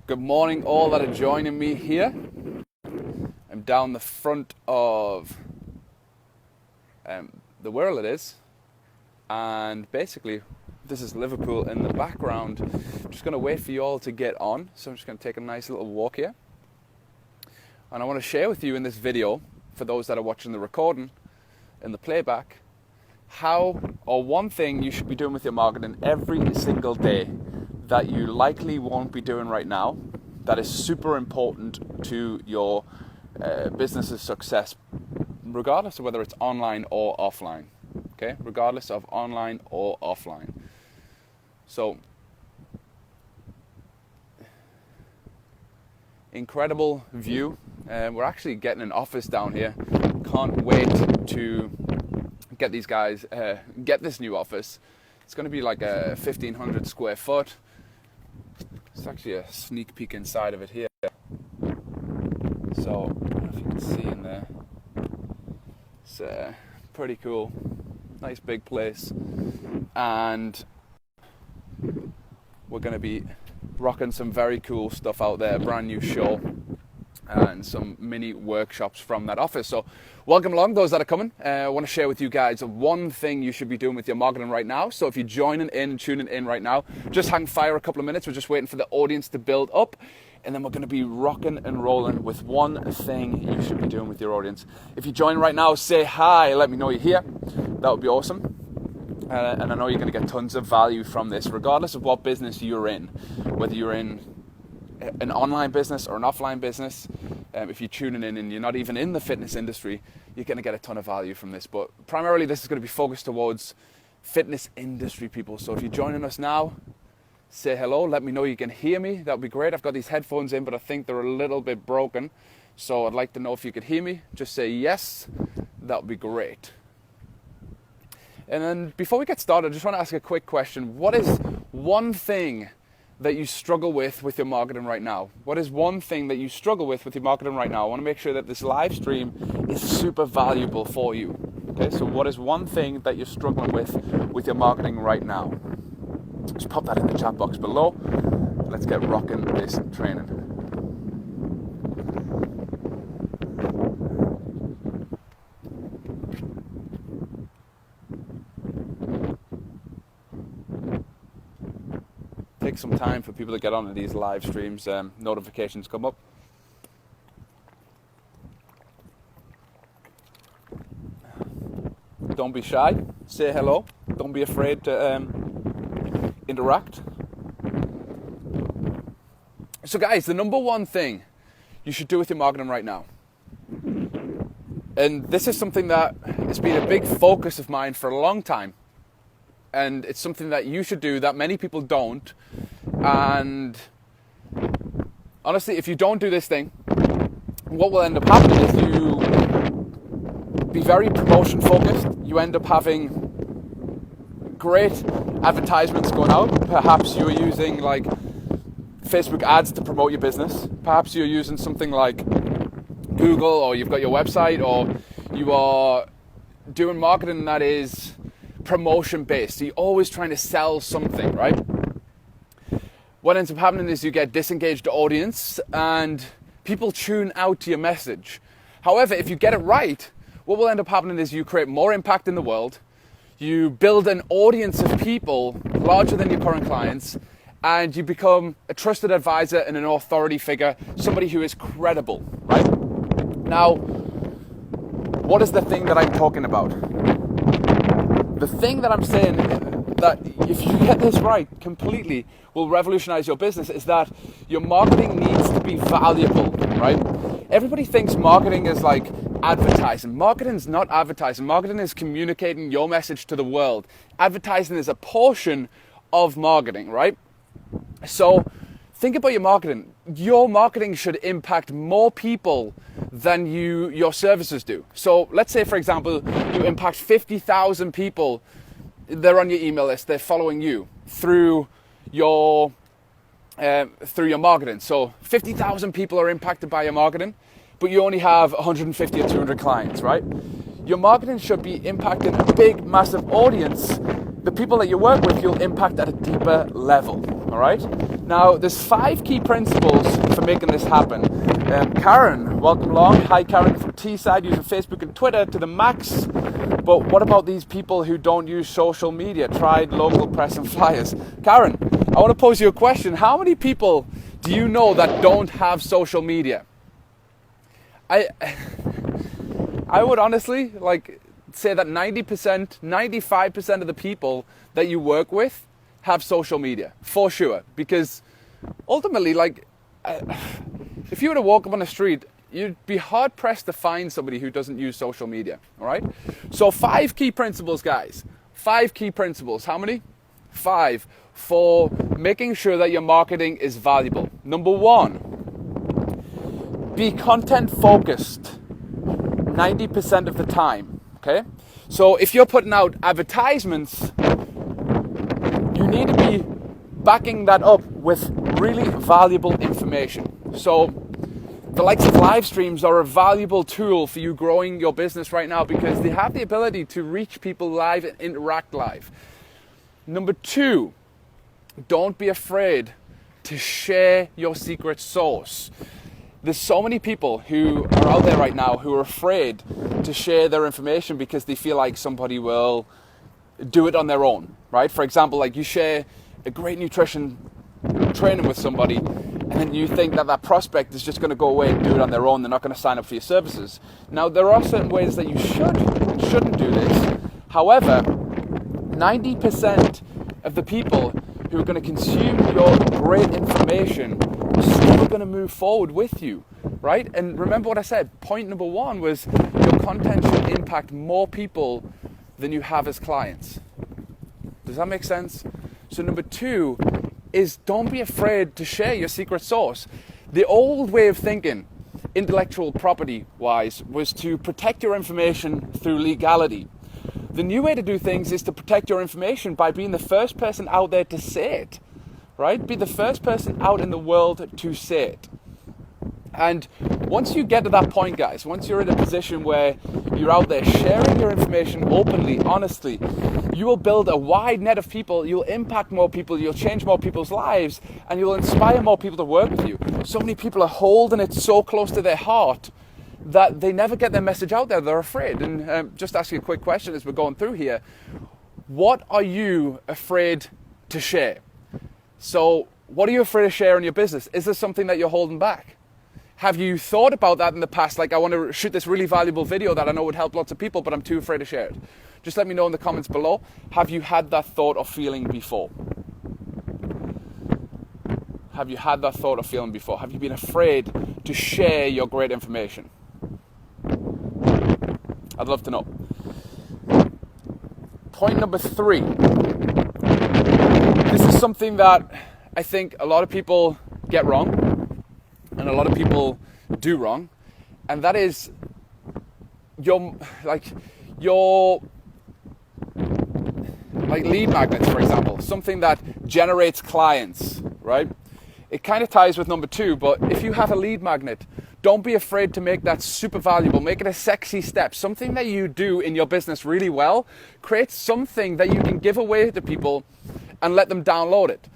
Good morning, all that are joining me here. I'm down the front of the Wirral it is, and basically this is Liverpool in the background. I'm just going to wait for you all to get on, so I'm just going to take a nice little walk here. And I want to share with you in this video, for those that are watching the recording and the playback, how or one thing you should be doing with your marketing every single day that you likely won't be doing right now, that is super important to your business's success, regardless of whether it's online or offline. Okay, regardless of online or offline. So, incredible view. We're actually getting an office down here. Can't wait to get these guys, get this new office. It's going to be like a 1,500 square foot. It's actually a sneak peek inside of it here. So, I don't know if you can see in there. It's pretty cool. Nice big place. And we're going to be rocking some very cool stuff out there. Brand new show and some mini workshops from that office. So welcome along, those that are coming. I want to share with you guys one thing you should be doing with your marketing right now. So if you're joining in and tuning in right now, just hang fire a couple of minutes. We're just waiting for the audience to build up, and then we're going to be rocking and rolling with one thing you should be doing with your audience. If you join right now, say hi, let me know you're here. That would be awesome. And I know you're going to get tons of value from this, regardless of what business you're in, whether you're in an online business or an offline business. If you're tuning in and you're not even in the fitness industry, you're going to get a ton of value from this. But primarily this is going to be focused towards fitness industry people. So if you're joining us now, say hello, let me know you can hear me. That would be great. I've got these headphones in, but I think they're a little bit broken. So I'd like to know if you could hear me. Just say yes. That would be great. And then before we get started, I just want to ask a quick question. What is one thing that you struggle with your marketing right now? What is one thing that you struggle with your marketing right now? I want to make sure that this live stream is super valuable for you. Okay, so what is one thing that you're struggling with your marketing right now? Just pop that in the chat box below. Let's get rocking this training. Take some time for people to get onto these live streams. Notifications come up. Don't be shy. Say hello. Don't be afraid to interact. So guys, the number one thing you should do with your marketing right now, and this is something that has been a big focus of mine for a long time, and it's something that you should do that many people don't. And honestly, if you don't do this thing, what will end up happening is you be very promotion focused. You end up having great advertisements going out. Perhaps you're using like Facebook ads to promote your business. Perhaps you're using something like Google, or you've got your website, or you are doing marketing that is promotion based. So you're always trying to sell something, right? What ends up happening is you get disengaged audience and people tune out to your message. However, if you get it right, what will end up happening is you create more impact in the world, you build an audience of people larger than your current clients, and you become a trusted advisor and an authority figure, somebody who is credible, right? Now, what is the thing that I'm talking about? The thing that I'm saying that if you get this right completely will revolutionize your business is that your marketing needs to be valuable, right? Everybody thinks marketing is like advertising. Marketing is not advertising. Marketing is communicating your message to the world. Advertising is a portion of marketing, right? So think about your marketing. Your marketing should impact more people than your services do. So let's say, for example, you impact 50,000 people. They're on your email list. They're following you through your marketing. So 50,000 people are impacted by your marketing, but you only have 150 or 200 clients, right? Your marketing should be impacting a big, massive audience. The people that you work with, you'll impact at a deeper level, All right. Now, there's 5 key principles for making this happen. Karen, welcome along. Hi, Karen from Teesside, using Facebook and Twitter to the max. But what about these people who don't use social media? Tried local press and flyers. Karen, I want to pose you a question. How many people do you know that don't have social media? I would honestly say that 90%, 95% of the people that you work with have social media, for sure. Because ultimately, if you were to walk up on the street, you'd be hard pressed to find somebody who doesn't use social media, all right? So 5 key principles, guys. 5 key principles. How many? 5 for making sure that your marketing is valuable. Number 1, be content focused 90% of the time, okay? So if you're putting out advertisements, you need to be backing that up with really valuable information. So the likes of live streams are a valuable tool for you growing your business right now because they have the ability to reach people live and interact live. Number 2, don't be afraid to share your secret sauce. There's so many people who are out there right now who are afraid to share their information because they feel like somebody will do it on their own, right? For example, you share a great nutrition training with somebody and then you think that prospect is just going to go away and do it on their own. They're not going to sign up for your services. Now, there are certain ways that you should and shouldn't do this. However, 90% of the people who are going to consume your great information are still going to move forward with you, right? And remember what I said. Point number 1 was your content should impact more people than you have as clients. Does that make sense? So number 2 is don't be afraid to share your secret sauce. The old way of thinking, intellectual property wise, was to protect your information through legality. The new way to do things is to protect your information by being the first person out there to say it, right? Be the first person out in the world to say it. And once you get to that point, guys, once you're in a position where you're out there sharing your information openly, honestly, you will build a wide net of people, you'll impact more people, you'll change more people's lives, and you'll inspire more people to work with you. So many people are holding it so close to their heart that they never get their message out there. They're afraid. And just asking a quick question as we're going through here. What are you afraid to share? So what are you afraid to share in your business? Is there something that you're holding back? Have you thought about that in the past? I want to shoot this really valuable video that I know would help lots of people, but I'm too afraid to share it. Just let me know in the comments below. Have you had that thought or feeling before? Have you had that thought or feeling before? Have you been afraid to share your great information? I'd love to know. Point number 3. This is something that I think a lot of people get wrong. And a lot of people do wrong, and that is your lead magnets, for example, something that generates clients, right? It kind of ties with number 2, but if you have a lead magnet, don't be afraid to make that super valuable. Make it a sexy step, something that you do in your business really well. Create something that you can give away to people and let them download it.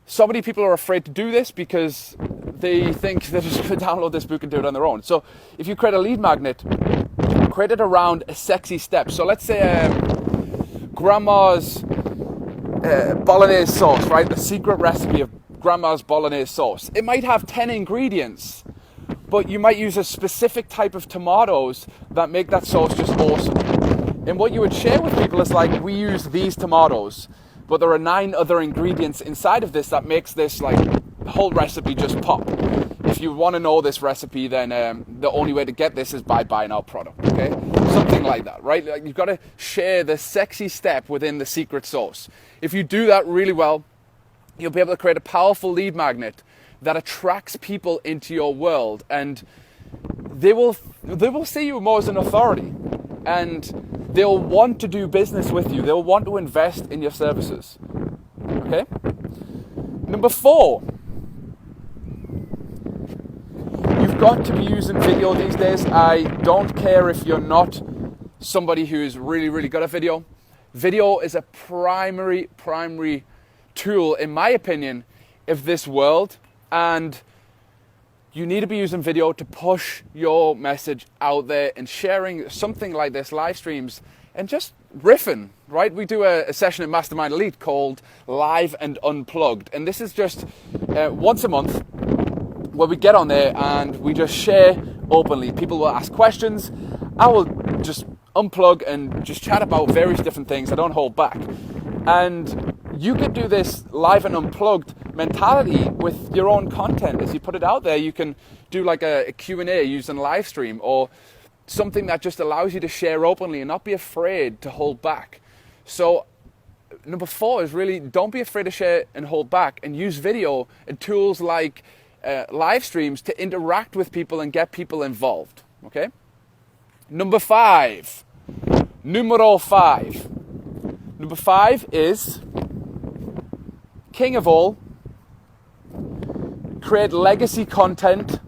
So many people are afraid to do this because they think they're just going to download this book and do it on their own. So if you create a lead magnet, create it around a sexy step. So let's say grandma's bolognese sauce, right? The secret recipe of grandma's bolognese sauce. It might have 10 ingredients, but you might use a specific type of tomatoes that make that sauce just awesome. And what you would share with people is we use these tomatoes, but there are 9 other ingredients inside of this that makes this the whole recipe just pop. If you want to know this recipe, then the only way to get this is by buying our product, okay? Something like that, right? You've got to share the sexy step within the secret sauce. If you do that really well, you'll be able to create a powerful lead magnet that attracts people into your world, and they will see you more as an authority, and they'll want to do business with you. They'll want to invest in your services, okay? Number 4, you've got to be using video these days. I don't care if you're not somebody who's really, really good at video. Video is a primary tool, in my opinion, of this world, and you need to be using video to push your message out there and sharing something like this, live streams, and just riffing, right? We do a session at Mastermind Elite called Live and Unplugged, and this is just once a month where we get on there and we just share openly. People will ask questions. I will just unplug and just chat about various different things. I don't hold back. And you could do this live and unplugged mentality with your own content. As you put it out there, you can do like a Q&A using live stream, or something that just allows you to share openly and not be afraid to hold back. So number 4 is really, don't be afraid to share and hold back, and use video and tools like live streams to interact with people and get people involved. Okay? Number 5. Numero 5. Number 5 is, king of all, create legacy content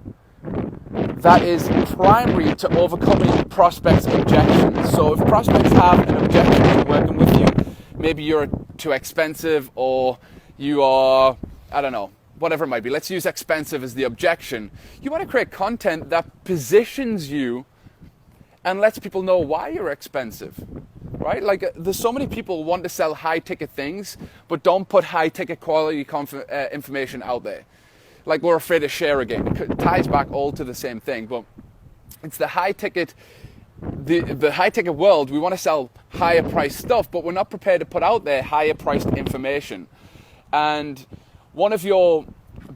that is primary to overcoming prospects' objections. So if prospects have an objection to working with you, maybe you're too expensive, or you are, I don't know, whatever it might be. Let's use expensive as the objection. You want to create content that positions you and lets people know why you're expensive, right? Like, there's so many people who want to sell high-ticket things, but don't put high-ticket quality information out there. Like, we're afraid to share again. It ties back all to the same thing, but it's the high-ticket, the high-ticket world. We want to sell higher-priced stuff, but we're not prepared to put out there higher-priced information. And one of your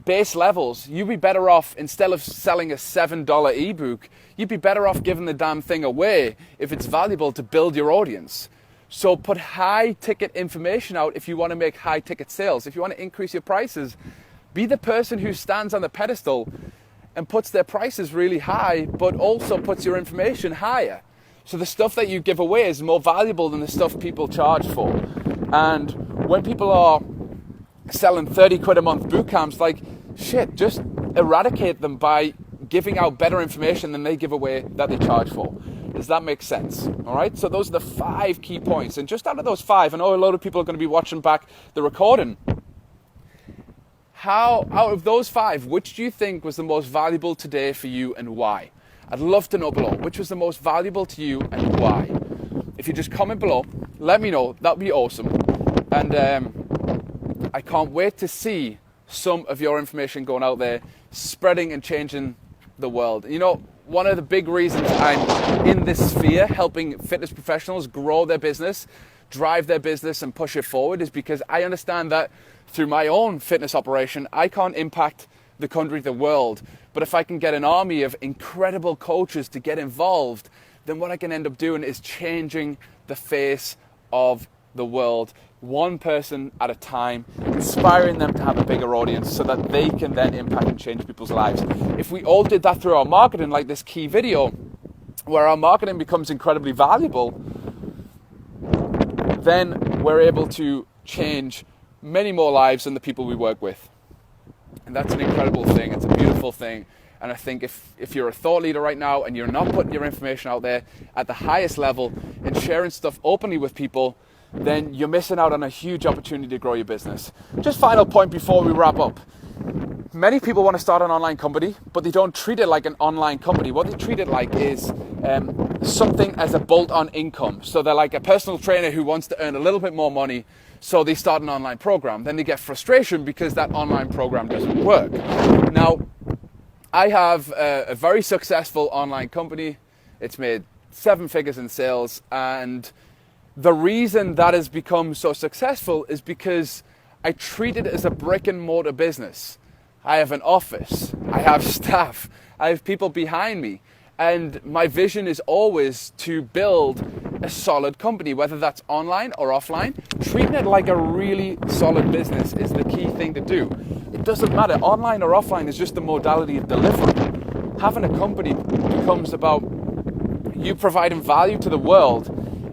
base levels, you'd be better off, instead of selling a $7 ebook, you'd be better off giving the damn thing away if it's valuable to build your audience. So put high-ticket information out if you want to make high-ticket sales. If you want to increase your prices, be the person who stands on the pedestal and puts their prices really high, but also puts your information higher. So the stuff that you give away is more valuable than the stuff people charge for. And when people are selling 30 quid a month boot camps, like, shit, just eradicate them by giving out better information than they give away that they charge for. Does that make sense? All right, so those are the 5 key points. And just out of those 5, I know a lot of people are going to be watching back the recording. How, out of those 5, which do you think was the most valuable today for you, and why? I'd love to know below, which was the most valuable to you and why. If you just comment below, let me know. That'd be awesome. And I can't wait to see some of your information going out there, spreading and changing the world. You know, one of the big reasons I'm in this sphere, helping fitness professionals grow their business, drive their business and push it forward, is because I understand that through my own fitness operation, I can't impact the country, the world. But if I can get an army of incredible coaches to get involved, then what I can end up doing is changing the face of the world, one person at a time, inspiring them to have a bigger audience so that they can then impact and change people's lives. If we all did that through our marketing, like this key video, where our marketing becomes incredibly valuable, then we're able to change many more lives than the people we work with. And that's an incredible thing. It's a beautiful thing. And I think if you're a thought leader right now and you're not putting your information out there at the highest level and sharing stuff openly with people, then you're missing out on a huge opportunity to grow your business. Just final point before we wrap up. Many people want to start an online company, but they don't treat it like an online company. What they treat it like is something as a bolt-on income. So they're like a personal trainer who wants to earn a little bit more money, so they start an online program. Then they get frustration because that online program doesn't work. Now, I have a very successful online company. It's made 7 figures in sales, and the reason that has become so successful is because I treat it as a brick and mortar business. I have an office, I have staff, I have people behind me, and my vision is always to build a solid company, whether that's online or offline. Treating it like a really solid business is the key thing to do. It doesn't matter, online or offline is just the modality of delivery. Having a company becomes about you providing value to the world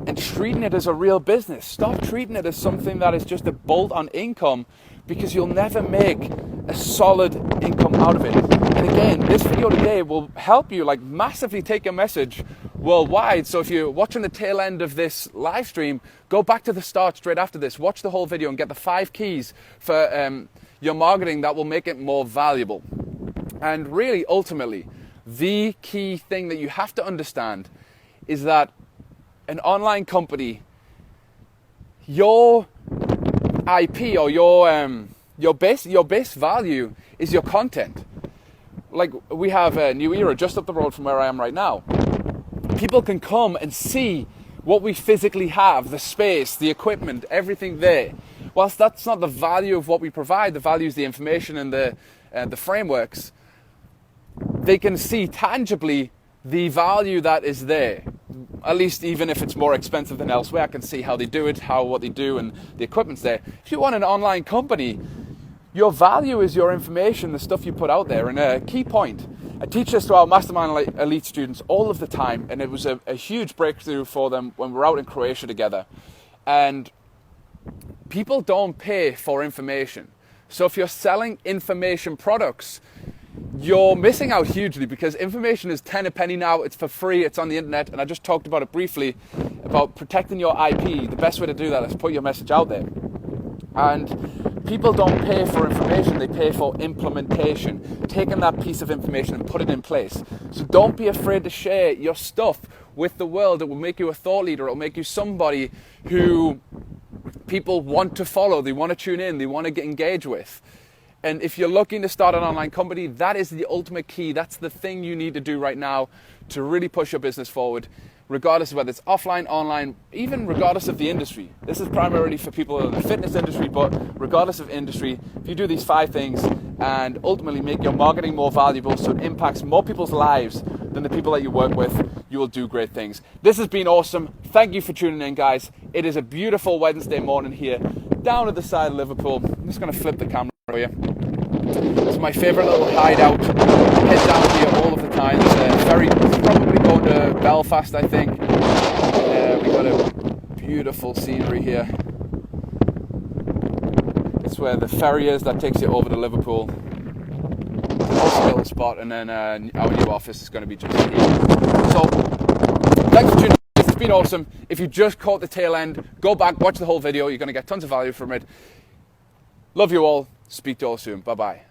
and treating it as a real business. Stop treating it as something that is just a bolt-on income, because you'll never make a solid income out of it. And again, this video today will help you like massively take a message worldwide. So if you're watching the tail end of this live stream, go back to the start straight after this, watch the whole video and get the 5 keys for your marketing that will make it more valuable. And really, ultimately, the key thing that you have to understand is that an online company, your IP or your base value is your content. Like we have a New Era just up the road from where I am right now. People can come and see what we physically have, the space, the equipment, everything there. Whilst that's not the value of what we provide, the value is the information and the frameworks, they can see tangibly the value that is there. At least even if it's more expensive than elsewhere, I can see how they do it, what they do, and the equipment's there. If you want an online company, your value is your information, the stuff you put out there. And a key point, I teach this to our Mastermind Elite students all of the time, and it was a huge breakthrough for them when we were out in Croatia together. And people don't pay for information. So if you're selling information products, you're missing out hugely, because information is 10 a penny now. It's for free. It's on the internet. And I just talked about it briefly, about protecting your IP. The best way to do that is put your message out there. And people don't pay for information. They pay for implementation, taking that piece of information and put it in place. So don't be afraid to share your stuff with the world. It will make you a thought leader. It will make you somebody who people want to follow. They want to tune in. They want to engage with. And if you're looking to start an online company, that is the ultimate key. That's the thing you need to do right now to really push your business forward, regardless of whether it's offline, online, even regardless of the industry. This is primarily for people in the fitness industry, but regardless of industry, if you do these 5 things and ultimately make your marketing more valuable so it impacts more people's lives than the people that you work with, you will do great things. This has been awesome. Thank you for tuning in, guys. It is a beautiful Wednesday morning here, down at the side of Liverpool. I'm just going to flip the camera for you. It's my favourite little hideout. Head down here all of the time. It's probably going to Belfast, I think. We got a beautiful scenery here. It's where the ferry is that takes you over to Liverpool. Awesome little spot, and then our new office is going to be just here. So, thanks for tuning in. It's been awesome. If you just caught the tail end, go back, watch the whole video. You're going to get tons of value from it. Love you all. Speak to you all soon. Bye-bye.